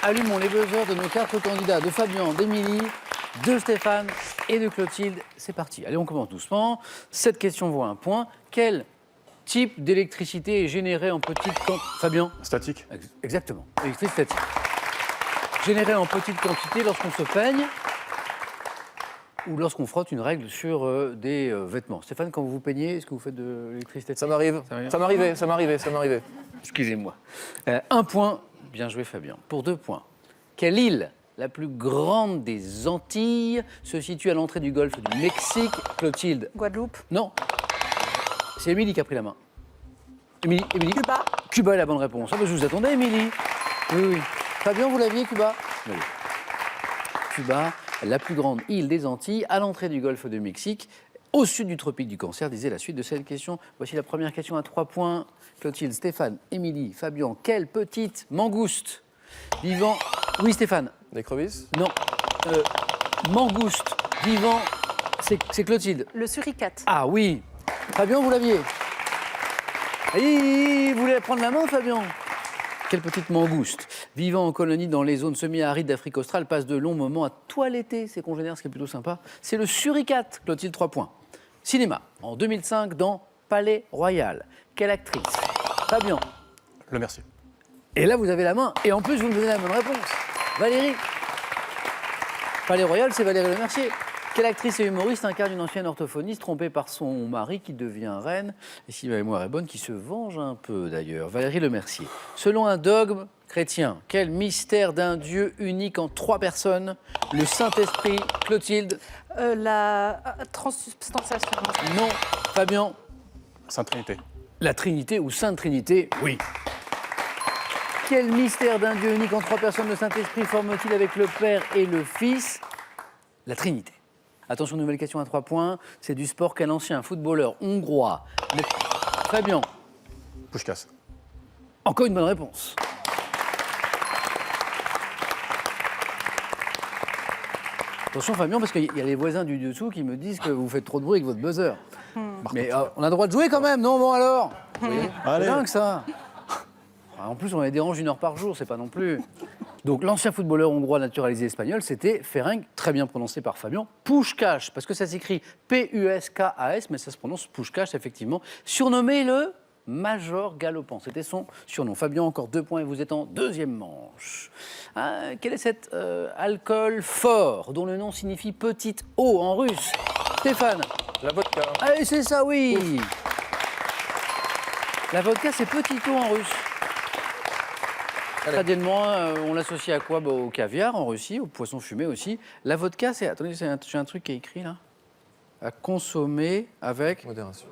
allumons les buzzers de nos 4 candidats, de Fabien, d'Émilie, de Stéphane et de Clotilde. C'est parti. Allez, on commence doucement. Cette question vaut 1 point. Quel type d'électricité est générée en petite quantité? Fabien? Statique. Exactement. Électricité statique. Générée en petite quantité lorsqu'on se peigne ou lorsqu'on frotte une règle sur des vêtements. Stéphane, quand vous vous peignez, est-ce que vous faites de l'électricité statique? Ça m'arrivait. Excusez-moi. 1 point. Bien joué, Fabien. Pour 2 points. Quelle île, la plus grande des Antilles, se situe à l'entrée du golfe du Mexique? Clotilde? Guadeloupe. Non. C'est Émilie qui a pris la main. Émilie? Cuba. Cuba est la bonne réponse. Ah, ben, je vous attendais, Émilie. Oui. Fabien, vous l'aviez, Cuba? Oui. Cuba, la plus grande île des Antilles, à l'entrée du golfe du Mexique, au sud du tropique du Cancer, disait la suite de cette question. Voici la première question à 3 points. Clotilde, Stéphane, Émilie, Fabien, quelle petite mangouste vivant... Oui, Stéphane. Des crevisses? Non. Mangouste vivant... C'est Clotilde. Le suricate. Ah oui. Fabien, vous l'aviez? Vous voulez prendre la main, Fabien? Quelle petite mangouste, vivant en colonie dans les zones semi-arides d'Afrique australe, passe de longs moments à toiletter ses congénères, ce qui est plutôt sympa. C'est le suricate. Clotilde, 3 points. Cinéma, en 2005, dans Palais Royal. Quelle actrice? Fabien. Le Mercier. Et là, vous avez la main. Et en plus, vous me donnez la bonne réponse. Valérie. Palais Royal, c'est Valérie Le Mercier. Quelle actrice et humoriste incarne une ancienne orthophoniste trompée par son mari qui devient reine, et si ma mémoire est bonne, qui se venge un peu d'ailleurs? Valérie Le Mercier. Selon un dogme chrétien, quel mystère d'un Dieu unique en 3 personnes? Le Saint-Esprit? Clotilde? La transsubstantiation. Non. Fabien? Sainte Trinité. La Trinité ou Sainte Trinité? Oui. Quel mystère d'un Dieu unique en 3 personnes le Saint-Esprit forme-t-il avec le Père et le Fils? La Trinité. Attention, nouvelle question à 3 points. C'est du sport. Quel ancien footballeur hongrois? Fabien. Puskás. Encore une bonne réponse. Attention, Fabien, parce qu'il y a les voisins du dessous qui me disent que vous faites trop de bruit avec votre buzzer. Mais on a le droit de jouer quand même, non? Bon alors. C'est dingue ça. En plus, on les dérange 1 heure par jour, c'est pas non plus. Donc, l'ancien footballeur hongrois naturalisé espagnol, c'était Ferenc, très bien prononcé par Fabien, Puskás, parce que ça s'écrit P-U-S-K-A-S, mais ça se prononce Puskás, effectivement. Surnommé le Major Galopant, c'était son surnom. Fabien, encore 2 points et vous êtes en 2e manche. Quel est cet alcool fort, dont le nom signifie petite eau en russe? Stéphane. La vodka. Ah, c'est ça, oui. La vodka, c'est petite eau en russe. Traditionnellement, on l'associe à quoi? Au caviar en Russie, au poisson fumé aussi. La vodka, c'est... Attendez, j'ai un truc qui est écrit là. À consommer avec... Modération.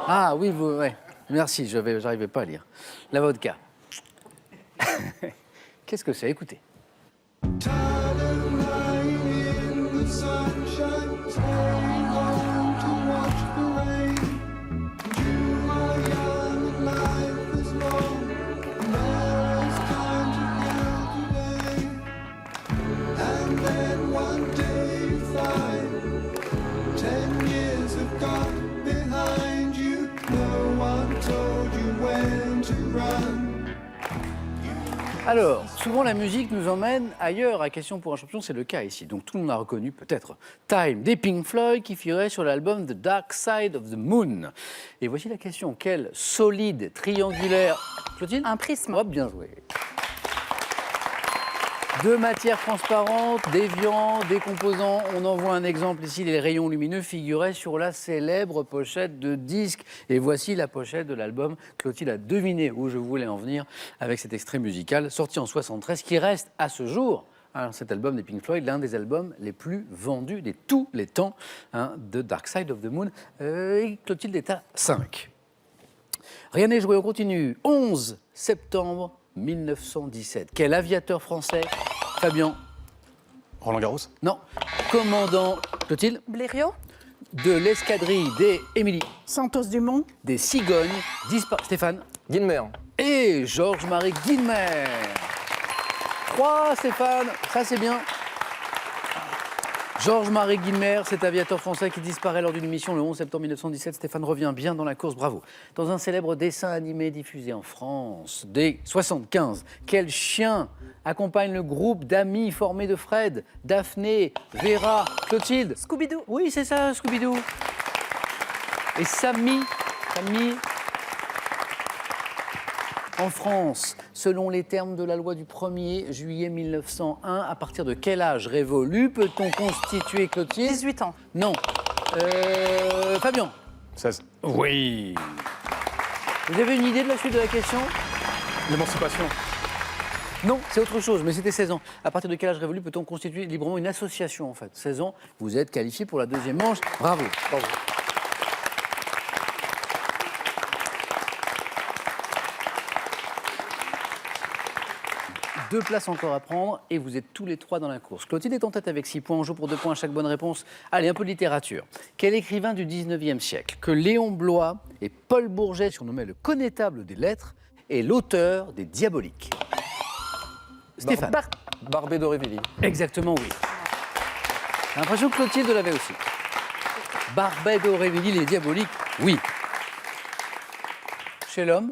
Ah oui, ouais. Merci, j'arrivais pas à lire. La vodka. Qu'est-ce que c'est? Écoutez. Alors, souvent la musique nous emmène ailleurs. À Question pour un champion, c'est le cas ici. Donc tout le monde a reconnu peut-être Time des Pink Floyd qui figurait sur l'album The Dark Side of the Moon. Et voici la question. Quel solide triangulaire... Clotilde? Un prisme. Hop, bien joué. De matières transparentes, déviants, décomposants. On en voit un exemple ici. Les rayons lumineux figuraient sur la célèbre pochette de disque. Et voici la pochette de l'album. Clotilde a deviné où je voulais en venir avec cet extrait musical sorti en 73 qui reste à ce jour, cet album des Pink Floyd, l'un des albums les plus vendus de tous les temps, de Dark Side of the Moon. Et Clotilde est à 5. Rien n'est joué, on continue. 11 septembre 1917. Quel aviateur français? Fabien? Roland Garros. Non. Commandant Clotilde? Blériot. De l'escadrille des Émilie. Santos Dumont. Des cigognes Stéphane? Guinmer. Et Georges-Marie Guilmer. 3, Stéphane, ça c'est bien. Georges-Marie Guilmer, cet aviateur français qui disparaît lors d'une mission le 11 septembre 1917. Stéphane revient bien dans la course, bravo. Dans un célèbre dessin animé diffusé en France dès 1975, quel chien accompagne le groupe d'amis formé de Fred, Daphné, Vera, Clotilde? Scooby-Doo. Oui, c'est ça, Scooby-Doo. Et Sammy. En France, selon les termes de la loi du 1er juillet 1901, à partir de quel âge révolu peut-on constituer, Clotilde? 18 ans. Non. Fabien? 16. Oui. Vous avez une idée de la suite de la question? L'émancipation. Non, c'est autre chose, mais c'était 16 ans. À partir de quel âge révolu peut-on constituer librement une association, en fait? 16 ans, vous êtes qualifié pour la deuxième manche. Bravo. Bravo. Deux places encore à prendre et vous êtes tous les trois dans la course. Clotilde est en tête avec 6 points, on joue pour 2 points à chaque bonne réponse. Allez, un peu de littérature. Quel écrivain du 19e siècle, que Léon Bloy et Paul Bourget surnommaient le connétable des lettres, est l'auteur des Diaboliques? Stéphane. Barbé d'Aurevilly. Exactement, oui. J'ai l'impression que Clotilde l'avait aussi. Barbet d'Aurevilly, les Diaboliques, oui. Chez l'homme,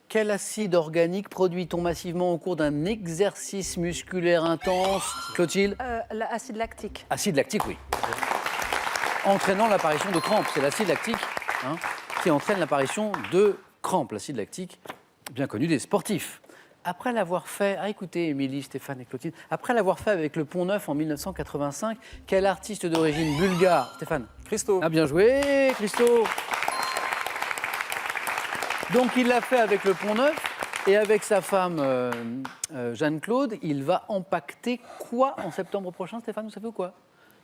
quel acide organique produit-on massivement au cours d'un exercice musculaire intense? Clotilde? L'acide lactique. Acide lactique, oui. Entraînant l'apparition de crampes. C'est l'acide lactique qui entraîne l'apparition de crampes. L'acide lactique, bien connu des sportifs. Après l'avoir fait, écoutez, Émilie, Stéphane et Clotilde, après l'avoir fait avec le Pont-Neuf en 1985, quel artiste d'origine bulgare? Stéphane? Christo. Ah, bien joué, Christo. Donc il l'a fait avec le Pont-Neuf et avec sa femme Jeanne-Claude, il va empaqueter quoi en septembre prochain, Stéphane, vous savez ou quoi?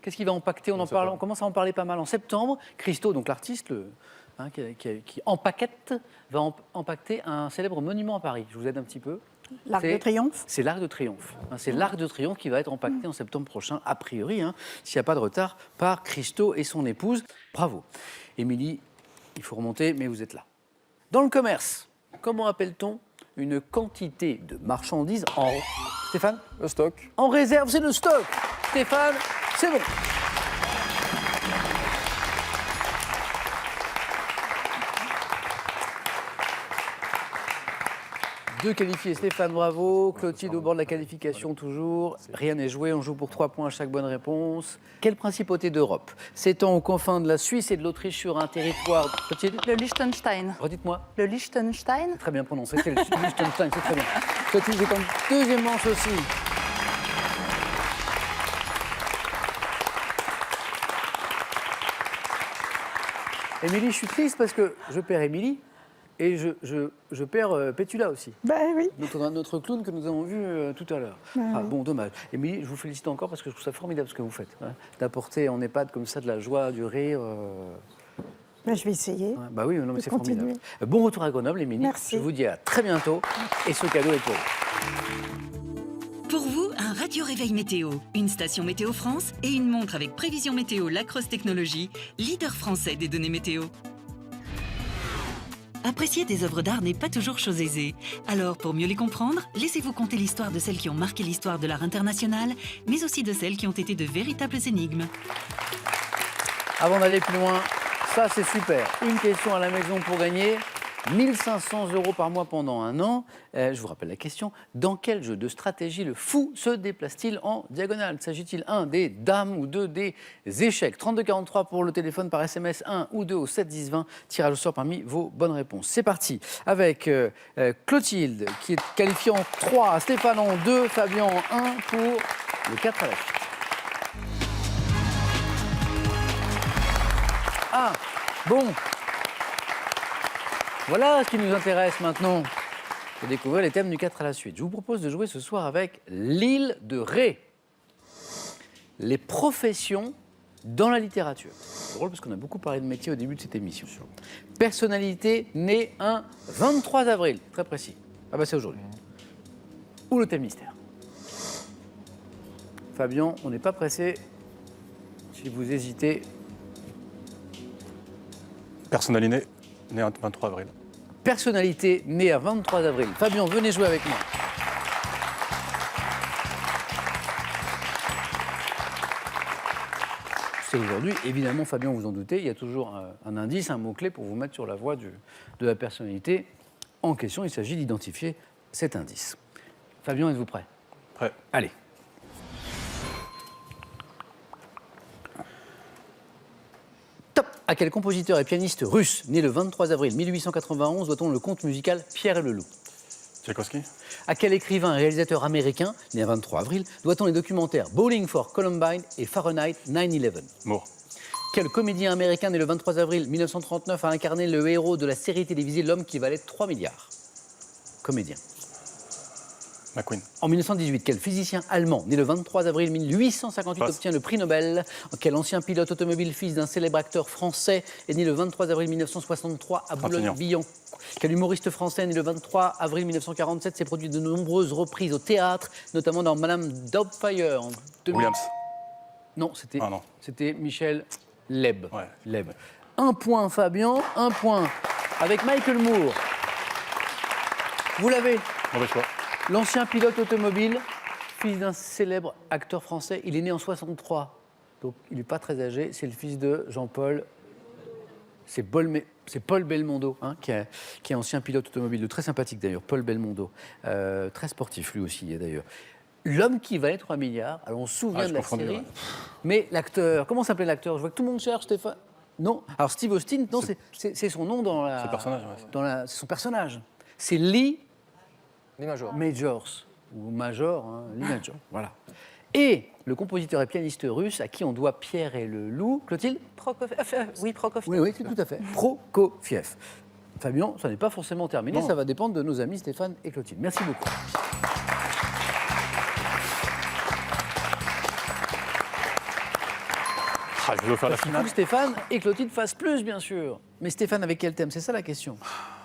Qu'est-ce qu'il va empaqueter? On commence à en parler pas mal. En septembre, Christo, donc l'artiste qui empaquette, va empaqueter un célèbre monument à Paris. Je vous aide un petit peu. L'Arc de Triomphe. C'est l'Arc de Triomphe. C'est l'Arc de Triomphe qui va être empaqueté en septembre prochain, a priori, s'il n'y a pas de retard, par Christo et son épouse. Bravo. Émilie, il faut remonter, mais vous êtes là. Dans le commerce, comment appelle-t-on une quantité de marchandises en... Stéphane? Le stock. En réserve, c'est le stock. Stéphane, c'est bon. Deux qualifiés, Stéphane, bravo. Clotilde au bord de la qualification toujours. Rien n'est joué, on joue pour 3 points à chaque bonne réponse. Quelle principauté d'Europe s'étend aux confins de la Suisse et de l'Autriche sur un territoire... Clotilde? Le Liechtenstein. Redites-moi. Le Liechtenstein. Très bien prononcé, c'est le Liechtenstein, c'est très bien. Clotilde est en deuxième manche aussi. Émilie, je suis triste parce que je perds Émilie. Et je perds Pétula aussi. Ben oui. Notre clown que nous avons vu tout à l'heure. Bon, dommage. Émilie, je vous félicite encore parce que je trouve ça formidable ce que vous faites. D'apporter en EHPAD comme ça de la joie, du rire. Ben, je vais essayer. Bah oui, non, mais c'est continuer. formidable. Bon retour à Grenoble, Émilie. Merci. Je vous dis à très bientôt. Et ce cadeau est pour vous. Pour vous, un Radio Réveil Météo, une station Météo France et une montre avec prévision météo Lacrosse Technologies, leader français des données météo. Apprécier des œuvres d'art n'est pas toujours chose aisée. Alors, pour mieux les comprendre, laissez-vous conter l'histoire de celles qui ont marqué l'histoire de l'art international, mais aussi de celles qui ont été de véritables énigmes. Avant d'aller plus loin, ça c'est super. Une question à la maison pour gagner 1 500 € par mois pendant 1 an. Je vous rappelle la question. Dans quel jeu de stratégie le fou se déplace-t-il en diagonale? S'agit-il 1 des dames ou 2 des échecs? 3243 pour le téléphone, par SMS 1 ou 2 au 7 10 20. Tirage au sort parmi vos bonnes réponses. C'est parti avec Clotilde qui est qualifiée en 3, Stéphane en 2, Fabien en 1 pour le 4 à la suite. Ah, bon. Voilà ce qui nous intéresse maintenant, de découvrir les thèmes du 4 à la suite. Je vous propose de jouer ce soir avec l'île de Ré. Les professions dans la littérature. C'est drôle parce qu'on a beaucoup parlé de métier au début de cette émission. Personnalité née un 23 avril, très précis. Ah bah c'est aujourd'hui. Ou le thème mystère. Fabien, on n'est pas pressé. Si vous hésitez. Personnalité née un 23 avril. Personnalité née à 23 avril. Fabien, venez jouer avec moi. c'est aujourd'hui. Évidemment, Fabien, vous en doutez, il y a toujours un indice, un mot-clé pour vous mettre sur la voie de la personnalité en question. Il s'agit d'identifier cet indice. Fabien, êtes-vous prêt? Prêt. Allez. Top. À quel compositeur et pianiste russe, né le 23 avril 1891, doit-on le conte musical Pierre et le Loup? Tchaïkovski. À quel écrivain et réalisateur américain, né le 23 avril, doit-on les documentaires Bowling for Columbine et Fahrenheit 9/11? Moore. Quel comédien américain né le 23 avril 1939 a incarné le héros de la série télévisée L'homme qui valait 3 milliards? Comédien. McQueen. En 1918, quel physicien allemand, né le 23 avril 1858, Passe. obtient le prix Nobel? Quel ancien pilote automobile, fils d'un célèbre acteur français, est né le 23 avril 1963 à Boulogne-Billancourt? Quel humoriste français, né le 23 avril 1947, s'est produit de nombreuses reprises au théâtre, notamment dans Madame Doubtfire en 2000. Williams. Non, c'était Ah non. c'était Michel Leb. Ouais. Leb. Un point Fabien, un point avec Michael Moore. Vous l'avez. Mauvais choix. L'ancien pilote automobile, fils d'un célèbre acteur français, il est né en 63. Donc il n'est pas très âgé, c'est le fils de Jean-Paul. C'est Paul Belmondo, hein, qui est ancien pilote automobile, de très sympathique d'ailleurs, Paul Belmondo. Très sportif lui aussi d'ailleurs. L'homme qui valait 3 milliards, alors on se souvient de la confondu, série, ouais. mais l'acteur, comment s'appelait l'acteur? Je vois que tout le monde cherche, Stéphane. Non, alors Steve Austin, non, c'est son nom dans la. C'est le personnage, ouais. C'est son personnage. C'est Lee Les Majors. Majors, ou Major, hein, Lee Major, voilà. Et le compositeur et pianiste russe à qui on doit Pierre et le Loup, Clotilde? Oui, Prokofiev. Oui, tout à fait. Prokofiev. Fabien, ça n'est pas forcément terminé, Non. ça va dépendre de nos amis Stéphane et Clotilde. Merci beaucoup. Ah, je vais vous faire la Il faut finale. que Stéphane et Clotilde fassent plus, bien sûr. Mais Stéphane, avec quel thème? C'est ça la question.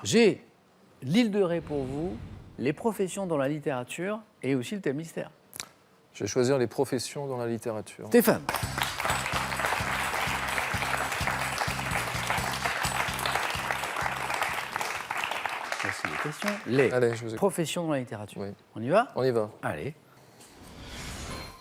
J'ai l'île de Ré pour vous, les professions dans la littérature et aussi le thème mystère. Je vais choisir les professions dans la littérature. Stéphane. Voici les questions. Les Allez, je vous écoute. professions dans la littérature. Oui. On y va? On y va. Allez.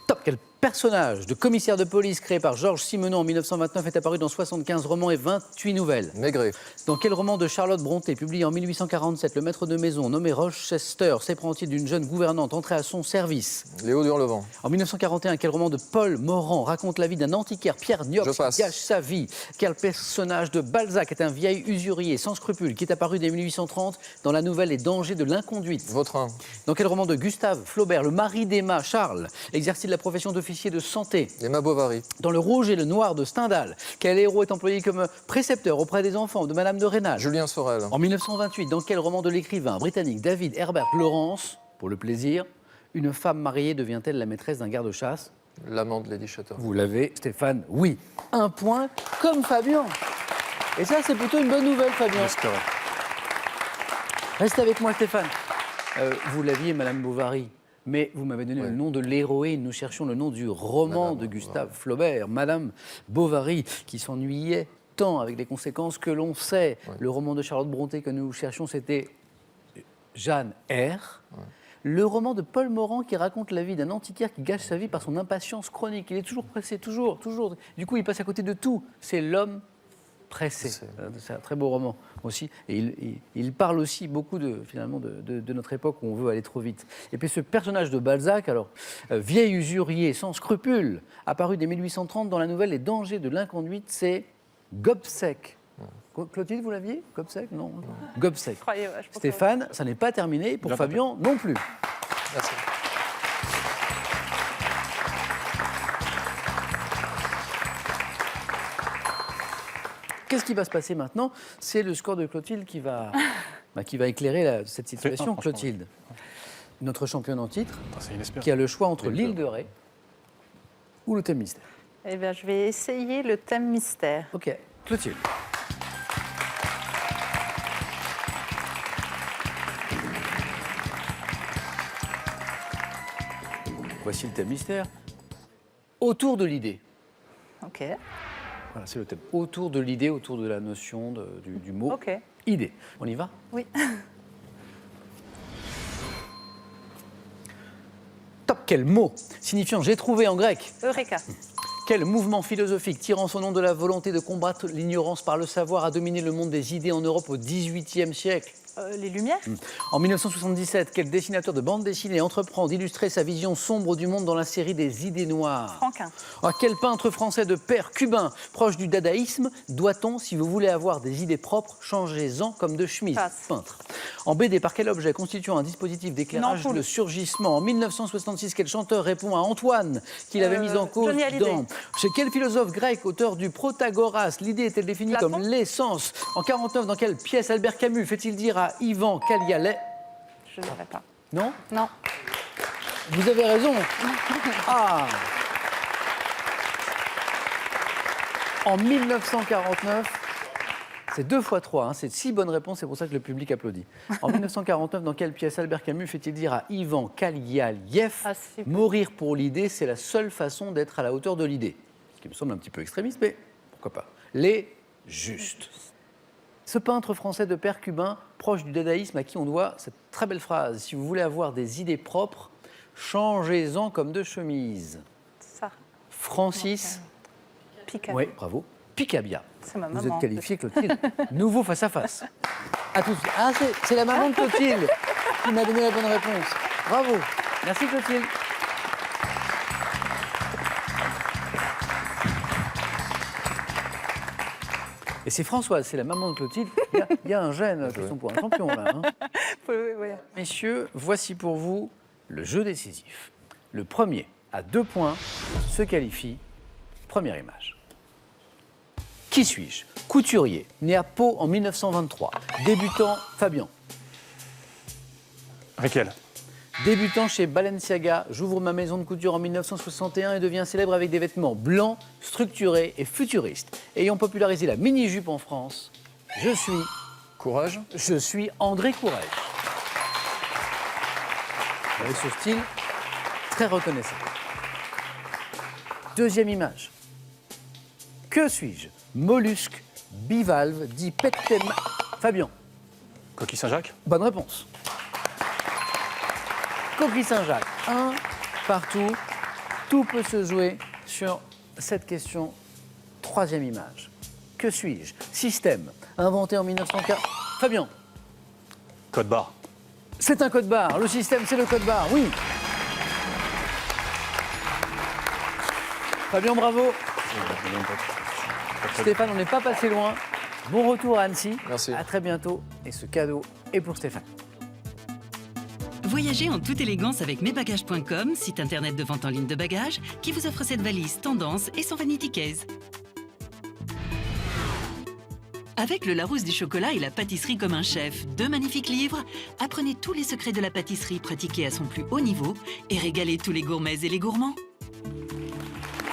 Top. Quel personnage de commissaire de police créé par Georges Simenon en 1929 est apparu dans 75 romans et 28 nouvelles? Maigret. Dans quel roman de Charlotte Brontë, publié en 1847, le maître de maison, nommé Rochester, s'éprend-il d'une jeune gouvernante entrée à son service? Léo Durlevent. En 1941, quel roman de Paul Morand raconte la vie d'un antiquaire, Pierre Niopce, Je qui passe. gâche sa vie? Quel personnage de Balzac est un vieil usurier sans scrupules qui est apparu dès 1830 dans la nouvelle Les dangers de l'inconduite? Vautrin. Dans quel roman de Gustave Flaubert, le mari d'Emma, Charles, exerce-t-il la profession d'officier de santé? Emma Bovary. Dans Le Rouge et le Noir de Stendhal, quel héros est employé comme précepteur auprès des enfants de Madame de Rênal? Julien Sorel. En 1928, dans quel roman de l'écrivain britannique David Herbert Lawrence, pour le plaisir, une femme mariée devient-elle la maîtresse d'un garde-chasse? L'amant de Lady Chatterley. Vous l'avez, Stéphane, oui. Un point, comme Fabien. Et ça, c'est plutôt une bonne nouvelle, Fabien. J'espérais. Reste avec moi, Stéphane. Vous l'aviez, Madame Bovary, mais vous m'avez donné le nom de l'héroïne. Nous cherchions le nom du roman Madame de Gustave Flaubert, Madame Bovary, qui s'ennuyait tant avec les conséquences que l'on sait. Ouais. Le roman de Charlotte Brontë que nous cherchions, c'était Jeanne R. Le roman de Paul Morand qui raconte la vie d'un antiquaire qui gâche sa vie par son impatience chronique. Il est toujours pressé, toujours. Du coup, il passe à côté de tout. C'est l'homme pressé. C'est un très beau roman aussi. Et il parle aussi beaucoup finalement de notre époque où on veut aller trop vite. Et puis ce personnage de Balzac, alors, vieil usurier sans scrupules, apparu dès 1830 dans la nouvelle Les dangers de l'inconduite, c'est Gobseck. Clotilde, vous l'aviez? Gobseck? Non. Gobseck. Stéphane, ça n'est pas terminé. Pour Bien Fabien, non plus. Merci. Qu'est-ce qui va se passer maintenant? C'est le score de Clotilde qui va éclairer cette situation. franchement. Clotilde, notre championne en titre, Ah, c'est inespéré. qui a le choix entre l'île de Ré ou le thème mystère. Eh bien, je vais essayer le thème mystère. Ok, Clotilde. Voici le thème mystère. Autour de l'idée. Ok. Voilà, c'est le thème. Autour de l'idée, autour de la notion du mot Ok. idée. On y va? Oui. Top, quel mot signifiant j'ai trouvé en grec? Eureka. Quel mouvement philosophique tirant son nom de la volonté de combattre l'ignorance par le savoir a dominé le monde des idées en Europe au XVIIIe siècle? Les Lumières. En 1977, quel dessinateur de bande dessinée entreprend d'illustrer sa vision sombre du monde dans la série des idées noires? Franquin. À quel peintre français de père cubain, proche du dadaïsme, doit-on, si vous voulez avoir des idées propres, changez-en comme de chemise? Passe. Peintre. En BD, par quel objet constituant un dispositif d'éclairage Une ampoule. de surgissement? En 1966, quel chanteur répond à Antoine qu'il avait mis en cause Johnny Hallyday. dans... Chez quel philosophe grec, auteur du Protagoras, l'idée est-elle définie Platon. comme l'essence? En 49, dans quelle pièce Albert Camus fait-il dire à Yvan Calialet? Je ne dirai pas. Non? Non. Vous avez raison. Ah. En 1949, c'est 2 fois 3, c'est 6 bonnes réponses, c'est pour ça que le public applaudit. En 1949, dans quelle pièce Albert Camus fait-il dire à Ivan Kalialiev Ah, c'est- mourir pour l'idée, c'est la seule façon d'être à la hauteur de l'idée? Ce qui me semble un petit peu extrémiste, mais pourquoi pas. Les justes. Ce peintre français de père cubain, proche du dadaïsme, à qui on doit cette très belle phrase: si vous voulez avoir des idées propres, changez-en comme de chemise. Ça. Francis, Picard. oui, bravo, Picabia. C'est ma Vous maman. êtes qualifié, Clotilde. Nouveau face à face. À tous. Ah, c'est la maman de Clotilde qui m'a donné la bonne réponse. Bravo. Merci, Clotilde. Et c'est Françoise, c'est la maman de Clotilde. Il y a un gène, question pour un champion, là. Hein. Oui. Messieurs, voici pour vous le jeu décisif. Le premier, à 2 points, se qualifie. Première image. Qui suis-je? Couturier, né à Pau en 1923. Débutant, Fabien. Riquel. Débutant chez Balenciaga, j'ouvre ma maison de couture en 1961 et deviens célèbre avec des vêtements blancs, structurés et futuristes. Ayant popularisé la mini-jupe en France, je suis André Courrèges. Avec ce style très reconnaissable. Deuxième image. Que suis-je? Mollusque, bivalve, dit pectem... Fabien. Coquille Saint-Jacques. Bonne réponse. Coquille Saint-Jacques, 1 partout. Tout peut se jouer sur cette question. Troisième image. Que suis-je? Système, inventé en 1940. Fabien. Code barre. C'est un code barre. Le système, c'est le code barre, oui. Fabien, bravo. Stéphane, on n'est pas passé loin. Bon retour à Annecy. Merci. À très bientôt. Et ce cadeau est pour Stéphane. Voyagez en toute élégance avec mesbagages.com, site internet de vente en ligne de bagages, qui vous offre cette valise tendance et son vanity case. Avec le Larousse du chocolat et la pâtisserie comme un chef, 2 magnifiques livres, apprenez tous les secrets de la pâtisserie pratiquée à son plus haut niveau et régalez tous les gourmets et les gourmands.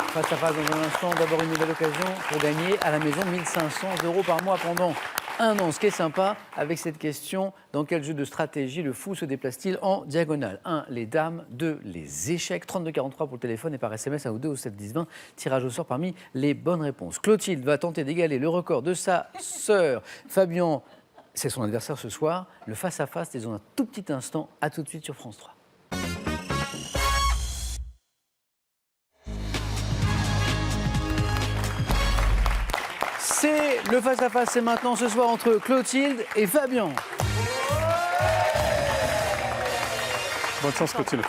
Face à face dans un instant, d'abord une nouvelle occasion pour gagner à la maison 1 500 € par mois pendant 1 an. Ce qui est sympa avec cette question, dans quel jeu de stratégie le fou se déplace-t-il en diagonale? 1, les dames. 2, les échecs. 3243 pour le téléphone et par SMS 1 ou 2 au 7 10 20. Tirage au sort parmi les bonnes réponses. Clotilde va tenter d'égaler le record de sa sœur. Fabien, c'est son adversaire ce soir. Le face-à-face, c'est dans un tout petit instant. À tout de suite sur France 3. C'est le face-à-face, c'est maintenant ce soir entre Clotilde et Fabien. Bonne chance, Clotilde.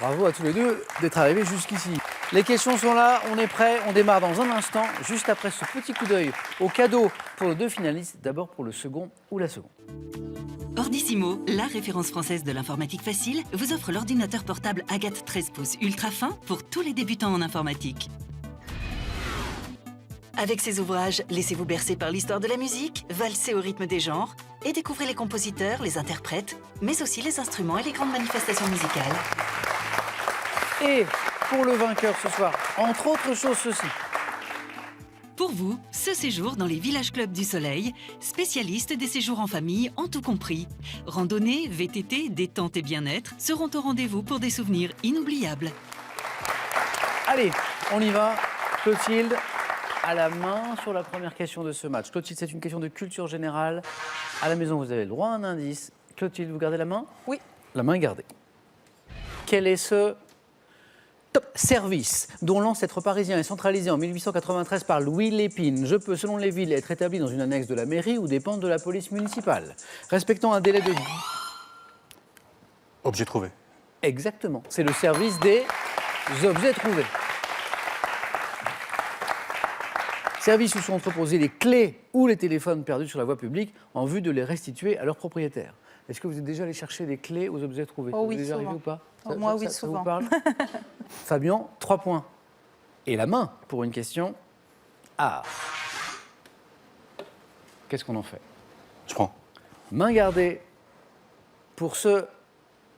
Bravo à tous les deux d'être arrivés jusqu'ici. Les questions sont là, on est prêts, on démarre dans un instant, juste après ce petit coup d'œil au cadeau pour les 2 finalistes, d'abord pour le second ou la seconde. Ordissimo, la référence française de l'informatique facile, vous offre l'ordinateur portable Agathe 13 pouces ultra fin pour tous les débutants en informatique. Avec ses ouvrages, laissez-vous bercer par l'histoire de la musique, valsez au rythme des genres et découvrez les compositeurs, les interprètes, mais aussi les instruments et les grandes manifestations musicales. Et pour le vainqueur ce soir, entre autres choses ceci. Pour vous, ce séjour dans les villages clubs du Soleil, spécialistes des séjours en famille en tout compris. Randonnée, VTT, détente et bien-être seront au rendez-vous pour des souvenirs inoubliables. Allez, on y va. Clotilde, à la main sur la première question de ce match. Clotilde, c'est une question de culture générale. À la maison, vous avez le droit à un indice. Clotilde, vous gardez la main? Oui. La main est gardée. Quel est ce Top service, dont l'ancêtre parisien est centralisé en 1893 par Louis Lépine. Je peux, selon les villes, être établi dans une annexe de la mairie ou dépendre de la police municipale. Respectant un délai de... Objet trouvé. Exactement. C'est le service des objets trouvés. Service où sont entreposées les clés ou les téléphones perdus sur la voie publique en vue de les restituer à leurs propriétaires. Est-ce que vous êtes déjà allé chercher des clés aux objets trouvés? Oh oui, vous êtes déjà souvent. arrivé ou pas? Moi, oui, ça souvent. vous parle? Fabien, 3 points. Et la main pour une question. Ah. Qu'est-ce qu'on en fait? Je prends. Main gardée pour ce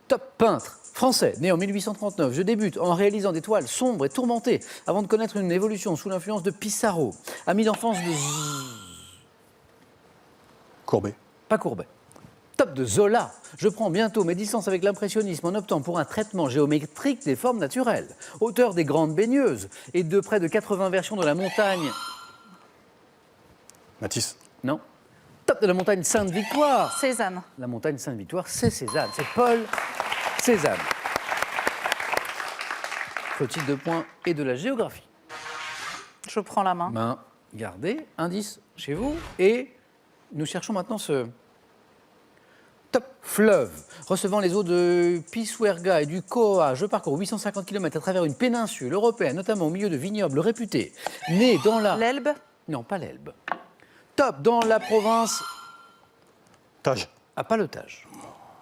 top peintre français, né en 1839. Je débute en réalisant des toiles sombres et tourmentées avant de connaître une évolution sous l'influence de Pissarro. Ami d'enfance de... Courbet. Pas Courbet. Top de Zola. Je prends bientôt mes distances avec l'impressionnisme en optant pour un traitement géométrique des formes naturelles. Auteur des Grandes Baigneuses et de près de 80 versions de la montagne. Matisse. Non. Top de la montagne Sainte-Victoire. Cézanne. La montagne Sainte-Victoire, c'est Cézanne. C'est Paul Cézanne. Faut-il 2 points et de la géographie? Je prends la main. Main gardée, indice chez vous. Et nous cherchons maintenant ce top fleuve. Recevant les eaux de Pisuerga et du Coa, je parcours 850 km à travers une péninsule européenne, notamment au milieu de vignobles réputés. Né dans la... L'Elbe. Non, pas l'Elbe. Top dans la province... Tage. À Palotage.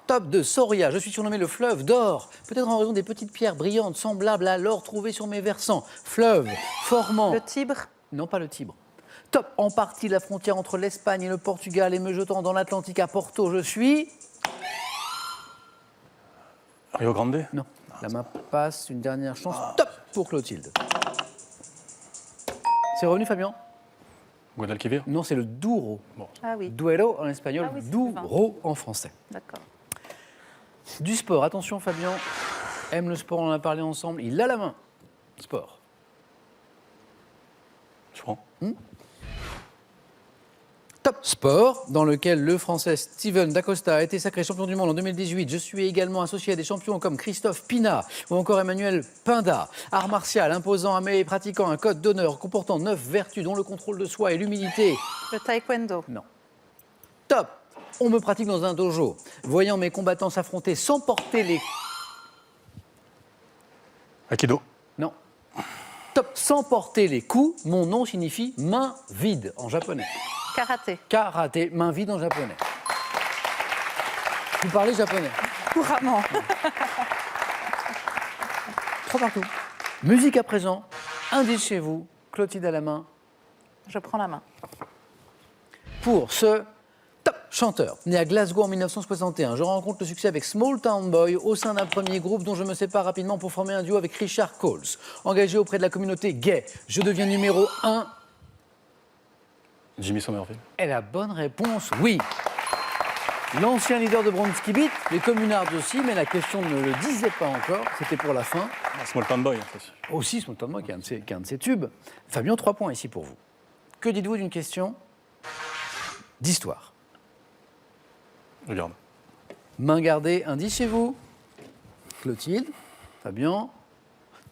Top de Soria, je suis surnommé le fleuve d'or, peut-être en raison des petites pierres brillantes semblables à l'or trouvées sur mes versants. Fleuve, formant... Le Tibre. Non, pas le Tibre. Top en partie la frontière entre l'Espagne et le Portugal et me jetant dans l'Atlantique à Porto, je suis... Rio Grande. Non, la main passe, une dernière chance. Top pour Clotilde. C'est revenu, Fabien? Guadalquivir. Non, c'est le Douro. Ah oui, Duero en espagnol, Ah oui, c'est Douro en français. d'accord. Du sport, attention Fabien, aime le sport, on en a parlé ensemble, il a la main. Sport. Je prends. Top sport, dans lequel le Français Steven Dacosta a été sacré champion du monde en 2018. Je suis également associé à des champions comme Christophe Pina ou encore Emmanuel Pinda. Art martial imposant à mes pratiquants un code d'honneur comportant 9 vertus dont le contrôle de soi et l'humilité. Le taekwondo. Non. Top, on me pratique dans un dojo. Voyant mes combattants s'affronter sans porter les... Aikido. Non. Top, sans porter les coups, mon nom signifie main vide en japonais. Karaté. Karaté, main vide en japonais. Vous parlez japonais? Couramment. 3 partout. Musique à présent, indice chez vous, Clotilde à la main, Je prends la main. pour ce top chanteur. Né à Glasgow en 1961, je rencontre le succès avec Small Town Boy au sein d'un premier groupe dont je me sépare rapidement pour former un duo avec Richard Coles. Engagé auprès de la communauté gay, je deviens numéro 1. Jimmy Somerville. Et la bonne réponse, oui. L'ancien leader de Bronski Beat, les communards aussi, mais la question ne le disait pas encore, c'était pour la fin. Small Town Boy, en fait. Aussi, Small Town Boy, qui est un de ses tubes. Fabien, 3 points ici pour vous. Que dites-vous d'une question d'histoire? Regarde. Main gardée, indice chez vous. Clotilde, Fabien.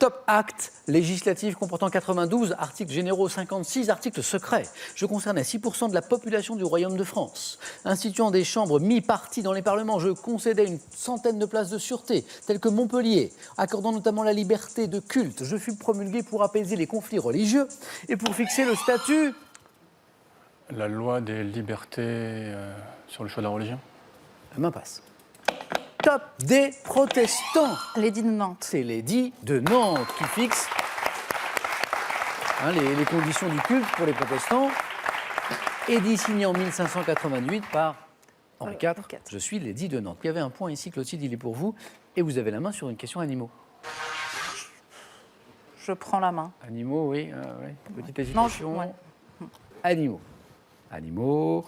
Top acte législatif comportant 92 articles généraux, 56 articles secrets. Je concernais 6% de la population du Royaume de France. Instituant des chambres mi-parties dans les parlements, je concédais une centaine de places de sûreté, telles que Montpellier, accordant notamment la liberté de culte. Je fus promulgué pour apaiser les conflits religieux et pour fixer le statut... La loi des libertés sur le choix de la religion. La main passe. Top des protestants. L'édit de Nantes. C'est l'édit de Nantes qui fixe les conditions du culte pour les protestants. Édit signé en 1588 par Henri IV. Je suis l'édit de Nantes. Il y avait un point ici, Clotilde, il est pour vous. Et vous avez la main sur une question animaux. Je prends la main. Animaux, oui. Petite hésitation. ouais. Animaux. Animaux.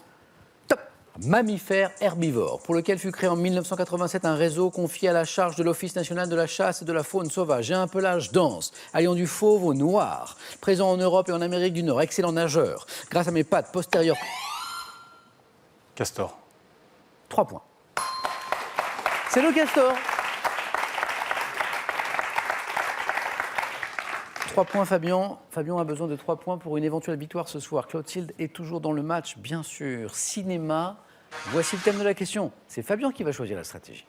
Top. Mammifère herbivore, pour lequel fut créé en 1987 un réseau confié à la charge de l'Office national de la chasse et de la faune sauvage. J'ai un pelage dense, alliant du fauve au noir, présent en Europe et en Amérique du Nord, excellent nageur. Grâce à mes pattes postérieures... Castor. 3 points. C'est le castor. 3 points, Fabien. Fabien a besoin de 3 points pour une éventuelle victoire ce soir. Clotilde est toujours dans le match, bien sûr. Cinéma, voici le thème de la question. C'est Fabien qui va choisir la stratégie.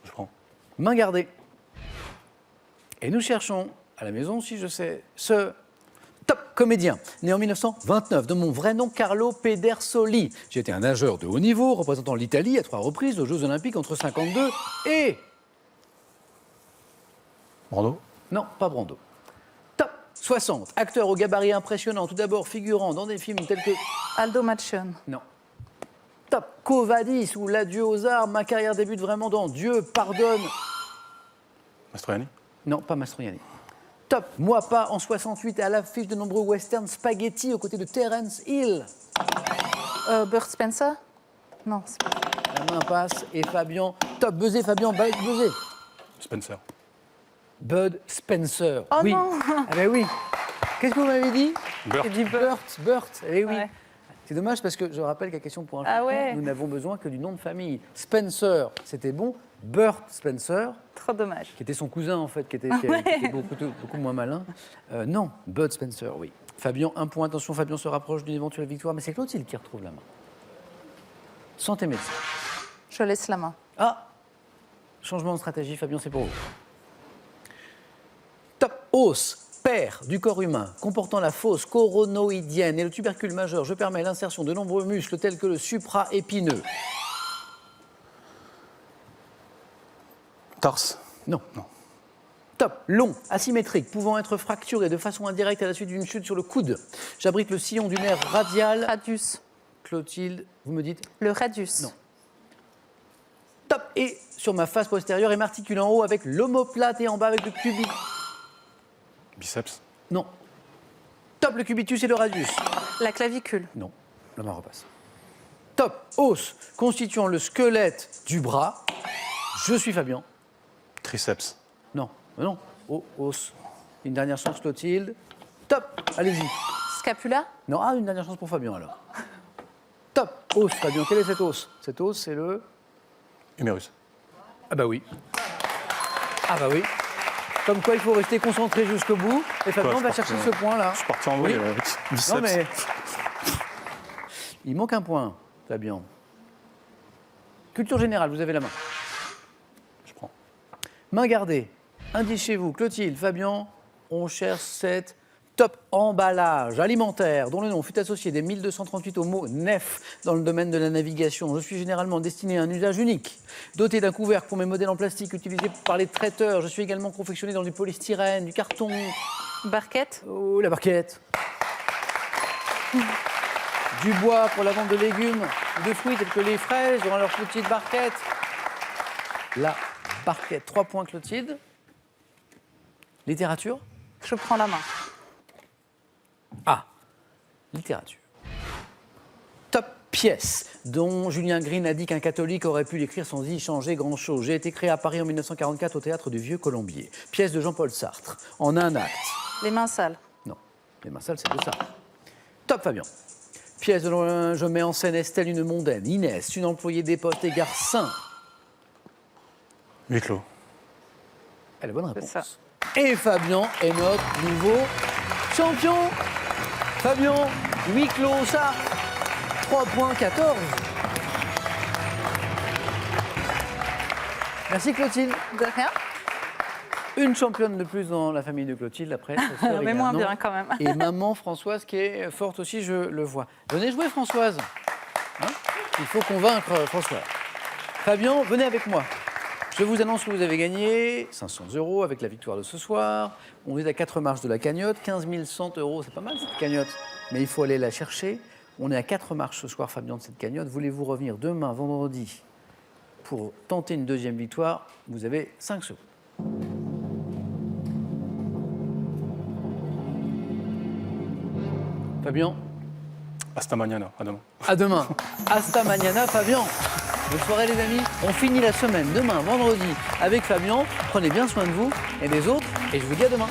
Je prends. Main gardée. Et nous cherchons, à la maison, si je sais, ce top comédien, né en 1929, de mon vrai nom Carlo Pedersoli. J'ai été un nageur de haut niveau, représentant l'Italie à 3 reprises aux Jeux Olympiques entre 52 et... Brando. Non, pas Brando. Top 60, acteur au gabarit impressionnant, tout d'abord figurant dans des films tels que... Aldo Macione. Non. Top Quo Vadis ou L'adieu aux arts, ma carrière débute vraiment dans Dieu pardonne. Mastroianni. Non, pas Mastroianni. Top, moi pas, en 68, à l'affiche de nombreux westerns spaghetti aux côtés de Terence Hill. Burt Spencer. Non, c'est pas... La main passe et Fabien. Top, buzzer, Fabien, buzzer. Spencer. Bud Spencer. Oh oui. non. Ah ben oui. Qu'est-ce que vous m'avez dit? Burt. J'ai dit Burt. Burt. Eh oui. Ouais. C'est dommage parce que je rappelle qu'à question pour un Ah champion, ouais. nous n'avons besoin que du nom de famille. Spencer, c'était bon. Burt Spencer, Trop dommage. qui était son cousin en fait, qui était beaucoup moins malin. Non, Bud Spencer, oui. Fabien, 1 point. Attention, Fabien se rapproche d'une éventuelle victoire, mais c'est Clotilde qui retrouve la main. Santé médecin. Je laisse la main. Ah, changement de stratégie, Fabien, c'est pour vous. Top, os, paire du corps humain, comportant la fosse coronoïdienne et le tubercule majeur. Je permets l'insertion de nombreux muscles tels que le supraépineux. Tarse. Non. Top, long, asymétrique, pouvant être fracturé de façon indirecte à la suite d'une chute sur le coude. J'abrite le sillon du nerf radial. Radius. Clotilde, vous me dites Le radius. Non. Top, et sur ma face postérieure et m'articule en haut avec l'omoplate et en bas avec le cubitus. Biceps. Non. Top, le cubitus et le radius. La clavicule. Non, la main repasse. Top, os, constituant le squelette du bras. Je suis Fabien. Triceps. Non, non, os. Une dernière chance, Clotilde. Top, allez-y. Scapula. Non, une dernière chance pour Fabien alors. Top, os, Fabien. Quel est cet os? Cet os, c'est le... Humérus. Ah bah oui. Ah bah oui. Comme quoi, il faut rester concentré jusqu'au bout. Et Fabien Ouais, va je chercher partais- ce point-là. Je suis parti en vrille avec biceps. Non mais... Il manque un point, Fabien. Culture générale, vous avez la main. Je prends. Main gardée. Indice chez vous, Clotilde, Fabien, on cherche cette top emballage alimentaire dont le nom fut associé dès 1238 au mot nef dans le domaine de la navigation. Je suis généralement destiné à un usage unique. Doté d'un couvercle pour mes modèles en plastique utilisés par les traiteurs, je suis également confectionné dans du polystyrène, du carton. Barquette. Oh, la barquette. Du bois pour la vente de légumes ou de fruits tels que les fraises dans leur petite barquette. La barquette. 3 points, Clotilde. Littérature. Je prends la main. Ah, littérature. Top pièce dont Julien Green a dit qu'un catholique aurait pu l'écrire sans y changer grand-chose. J'ai été créé à Paris en 1944 au théâtre du Vieux Colombier. Pièce de Jean-Paul Sartre, en un acte. Les mains sales. Non, les mains sales, c'est de ça. Top, Fabien. Pièce dont je mets en scène Estelle, une mondaine, Inès, une employée des postes et Garcin. Huis clos. Elle a bonne C'est réponse. ça. Et Fabien est notre nouveau champion. Fabien, huis clos, ça. 3 points, 14. Merci Clotilde. De rien. Une championne de plus dans la famille de Clotilde après. sa sœur Mais moins également. bien quand même. Et maman Françoise qui est forte aussi, je le vois. Venez jouer Françoise. Hein, il faut convaincre Françoise. Fabien, venez avec moi. Je vous annonce que vous avez gagné 500 € avec la victoire de ce soir. On est à 4 marches de la cagnotte, 15 100 €. C'est pas mal cette cagnotte, mais il faut aller la chercher. On est à 4 marches ce soir, Fabien, de cette cagnotte. Voulez-vous revenir demain, vendredi, pour tenter une deuxième victoire? Vous avez 5 secondes. Fabien, Hasta mañana. À demain. à demain. Hasta mañana, Fabien. Bonne soirée, les amis. On finit la semaine demain, vendredi, avec Fabien. Prenez bien soin de vous et des autres. Et je vous dis à demain.